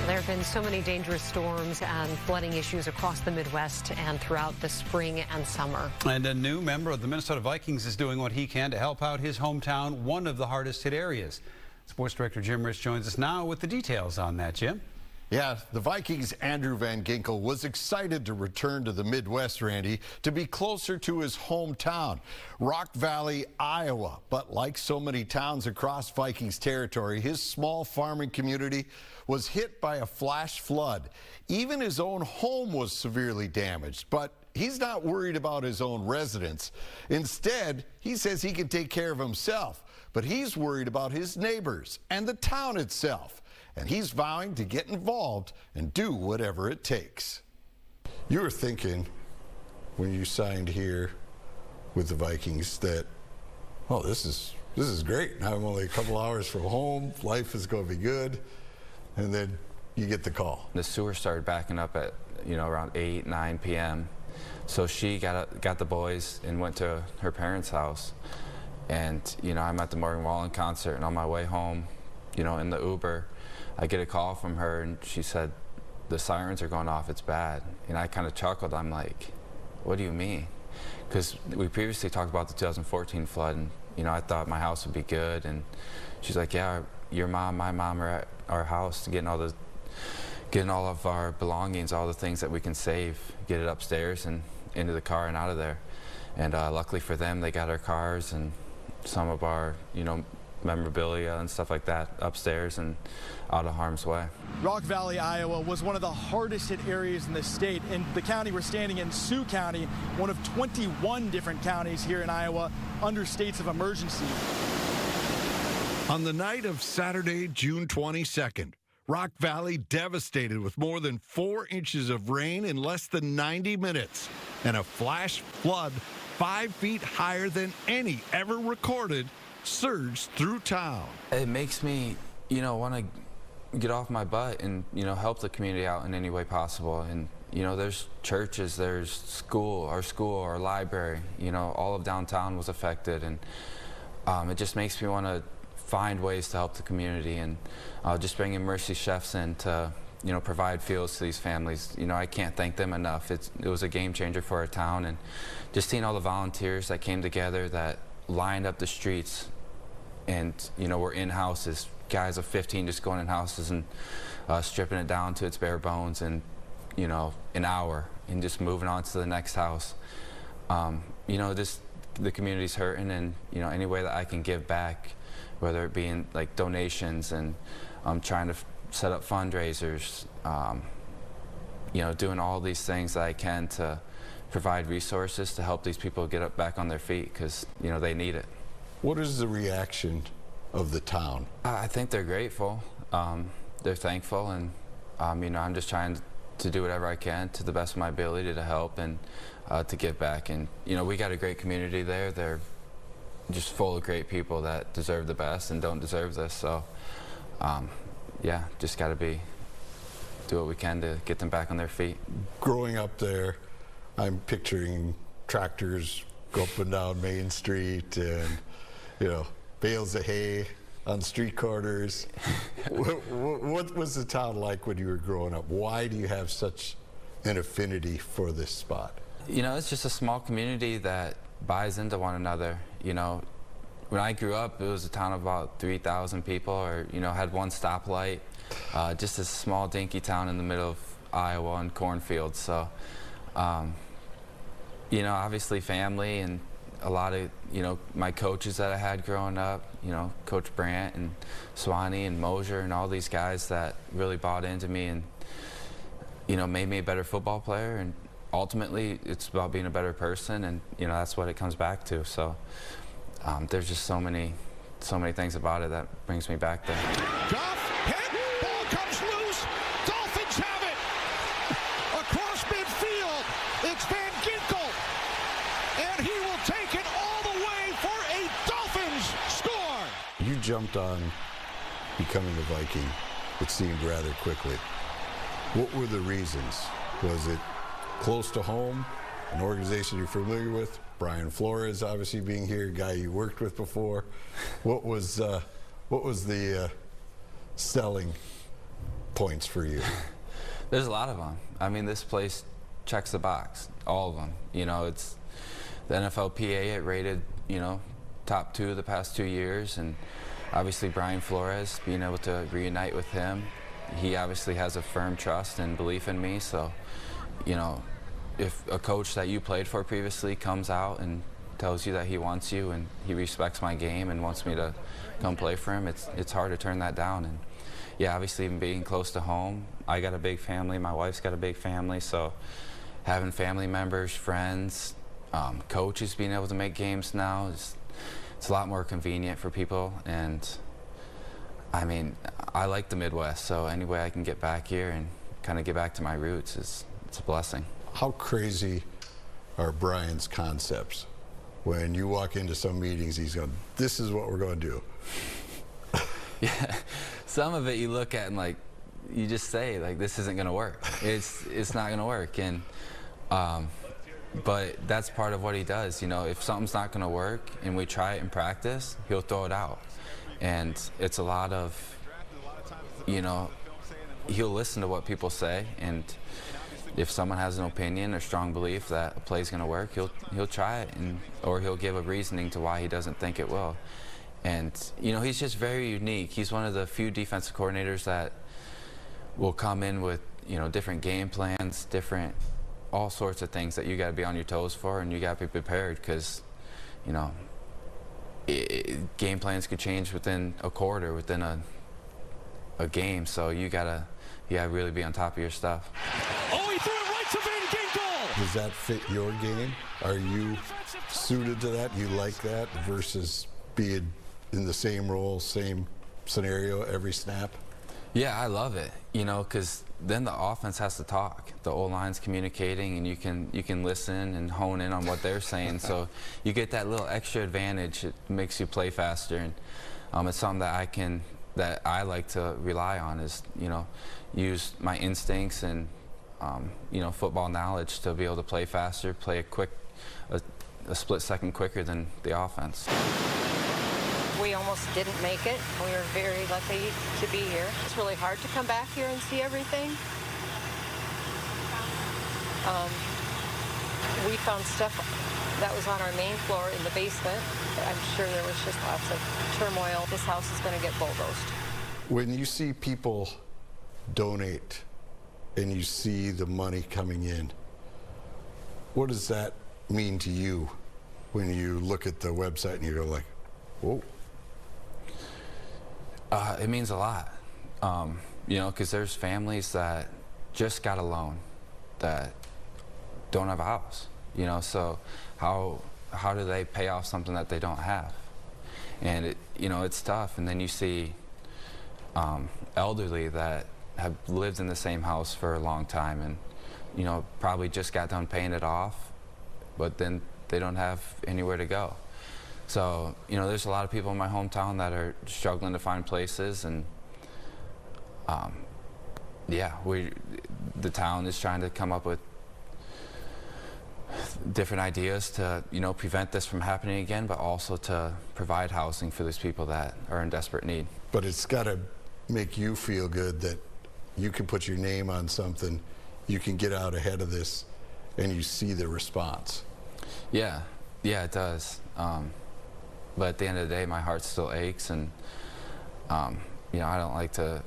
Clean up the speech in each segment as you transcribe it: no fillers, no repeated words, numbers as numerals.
There have been so many dangerous storms and flooding issues across the Midwest and throughout the spring and summer. And a new member of the Minnesota Vikings is doing what he can to help out his hometown, one of the hardest hit areas. Sports Director Jim Rich joins us now with the details on that. Jim? Yeah, the Vikings' Andrew Van Ginkel was excited to return to the Midwest, Randy, to be closer to his hometown, Rock Valley, Iowa. But like so many towns across Vikings territory, his small farming community was hit by a flash flood. Even his own home was severely damaged, but he's not worried about his own residents. Instead, he says he can take care of himself, but he's worried about his neighbors and the town itself. And he's vowing to get involved and do whatever it takes. You were thinking when you signed here with the Vikings that, oh, this is great. Now I'm only a couple hours from home. Life is going to be good. And then you get the call. The sewer started backing up at around 8, 9 p.m. So she got the boys and went to her parents' house. And I'm at the Morgan Wallen concert, and on my way home, in the Uber, I get a call from her, and she said, the sirens are going off, it's bad. And I kind of chuckled. I'm like, what do you mean? Because we previously talked about the 2014 flood, and I thought my house would be good. And she's like, yeah, your mom, my mom are at our house getting all of our belongings, all the things that we can save, get it upstairs and into the car and out of there. And luckily for them, they got our cars and some of our, memorabilia and stuff like that upstairs and out of harm's way. Rock Valley, Iowa was one of the hardest hit areas in the state. In the county we're standing in, Sioux County, one of 21 different counties here in Iowa under states of emergency. On the night of Saturday, June 22nd, Rock Valley devastated with more than 4 inches of rain in less than 90 minutes and a flash flood 5 feet higher than any ever recorded surged through town. It makes me, want to get off my butt and, help the community out in any way possible. And, there's churches, there's school, our library, all of downtown was affected. And it just makes me want to find ways to help the community and just bringing Mercy Chefs in to, provide meals to these families. I can't thank them enough. It was a game changer for our town, and just seeing all the volunteers that came together that lined up the streets and, we're in houses, guys of 15 just going in houses and stripping it down to its bare bones in, an hour and just moving on to the next house. The community's hurting, and, any way that I can give back, whether it be in like donations and trying to set up fundraisers, doing all these things that I can to provide resources to help these people get back on their feet, because they need it. What is the reaction of the town? I think they're grateful. They're thankful, and I'm just trying to do whatever I can to the best of my ability to help and to give back. And we got a great community there. They're just full of great people that deserve the best and don't deserve this. So yeah, just got to do what we can to get them back on their feet. Growing up there, I'm picturing tractors go up and down Main Street and, bales of hay on street corners. What was the town like when you were growing up? Why do you have such an affinity for this spot? It's just a small community that buys into one another. When I grew up, it was a town of about 3,000 people, or, had one stoplight. Just a small dinky town in the middle of Iowa and cornfields. So, obviously family and a lot of, my coaches that I had growing up, Coach Brandt and Swanee and Mosier and all these guys that really bought into me and, made me a better football player. And ultimately, it's about being a better person, and, that's what it comes back to. So there's just so many things about it that brings me back there. Goff hit, ball comes loose, Dolphins have it. Across midfield, it's Van Ginkel, and he will take it all the way for a Dolphins score. You jumped on becoming a Viking, it seemed rather quickly. What were the reasons? Was it close to home, an organization you're familiar with? Brian Flores obviously being here, a guy you worked with before. What was the selling points for you? There's a lot of them. I mean, this place checks the box, all of them. You know, it's the NFLPA, it rated, you know, top 2 the past 2 years, and obviously Brian Flores, being able to reunite with him, he obviously has a firm trust and belief in me. So, you know, if a coach that you played for previously comes out and tells you that he wants you and he respects my game and wants me to come play for him, it's hard to turn that down. And yeah, obviously even being close to home, I got a big family, my wife's got a big family, so having family members, friends, coaches being able to make games now, it's a lot more convenient for people. And I mean, I like the Midwest, so any way I can get back here and kind of get back to my roots, it's a blessing. How crazy are Brian's concepts? When you walk into some meetings, he's going, this is what we're going to do. Yeah, some of it you look at and like, you just say like, this isn't going to work. It's not going to work. And but that's part of what he does. You know, if something's not going to work and we try it in practice, he'll throw it out. And it's a lot of, you know, he'll listen to what people say, and if someone has an opinion or strong belief that a play's going to work, he'll try it, or he'll give a reasoning to why he doesn't think it will. And you know, he's just very unique. He's one of the few defensive coordinators that will come in with, you know, different game plans, different all sorts of things that you got to be on your toes for, and you got to be prepared, because, you know, game plans could change within a quarter, within a game. So you gotta really be on top of your stuff. Oh, he threw it right to Van Ginkel! Does that fit your game? Are you suited to that? You like that versus being in the same role, same scenario every snap? Yeah, I love it, you know, because then the offense has to talk. The O-line's communicating, and you can listen and hone in on what they're saying. So you get that little extra advantage. It makes you play faster, and it's something that I like to rely on, is, you know, use my instincts and you know, football knowledge to be able to play faster, play a split second quicker than the offense. We almost didn't make it. We were very lucky to be here. It's really hard to come back here and see everything. We found stuff that was on our main floor in the basement. I'm sure there was just lots of turmoil. This house is going to get bulldozed. When you see people donate and you see the money coming in, what does that mean to you when you look at the website and you go like, whoa? It means a lot, you know, because there's families that just got a loan that don't have a house, you know, so how do they pay off something that they don't have? And you know, it's tough. And then you see elderly that have lived in the same house for a long time, and, you know, probably just got done paying it off, but then they don't have anywhere to go. So, you know, there's a lot of people in my hometown that are struggling to find places, and yeah, the town is trying to come up with different ideas to, you know, prevent this from happening again, but also to provide housing for those people that are in desperate need. But it's got to make you feel good that you can put your name on something, you can get out ahead of this, and you see the response. Yeah, it does. But at the end of the day, my heart still aches, and you know, I don't like to,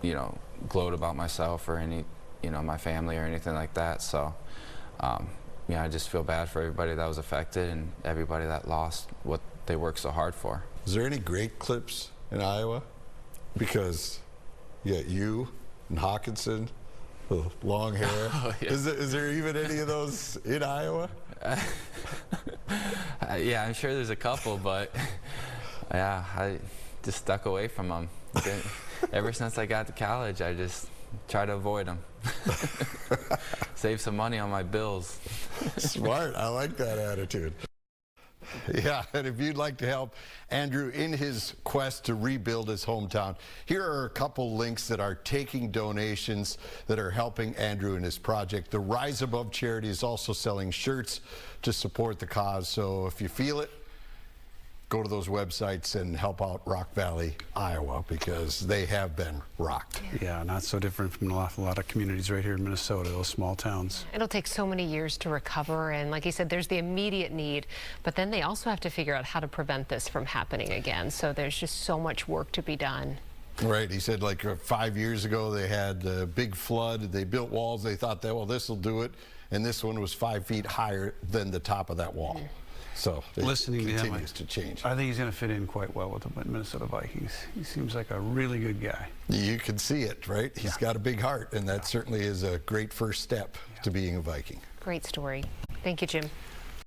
you know, gloat about myself or any, you know, my family or anything like that. So, yeah, I just feel bad for everybody that was affected and everybody that lost what they worked so hard for. Is there any great clips in Iowa? Because you got you and Hawkinson, the long hair. Oh, yeah. Is there even any of those in Iowa? Yeah, I'm sure there's a couple, but yeah, I just stuck away from them. Ever since I got to college, I just try to avoid them. Save some money on my bills. Smart. I like that attitude. Yeah, and if you'd like to help Andrew in his quest to rebuild his hometown, here are a couple links that are taking donations that are helping Andrew in his project. The Rise Above charity is also selling shirts to support the cause, so if you feel it, go to those websites and help out Rock Valley, Iowa, because they have been rocked. Yeah, not so different from a lot of communities right here in Minnesota, those small towns. It'll take so many years to recover, and like you said, there's the immediate need, but then they also have to figure out how to prevent this from happening again. So there's just so much work to be done. Right, he said like 5 years ago they had a big flood, they built walls, they thought that, well, this will do it, and this one was 5 feet higher than the top of that wall. So it continues to change. I think he's going to fit in quite well with the Minnesota Vikings. He seems like a really good guy. You can see it, right? He's got a big heart, and that certainly is a great first step to being a Viking. Great story. Thank you, Jim.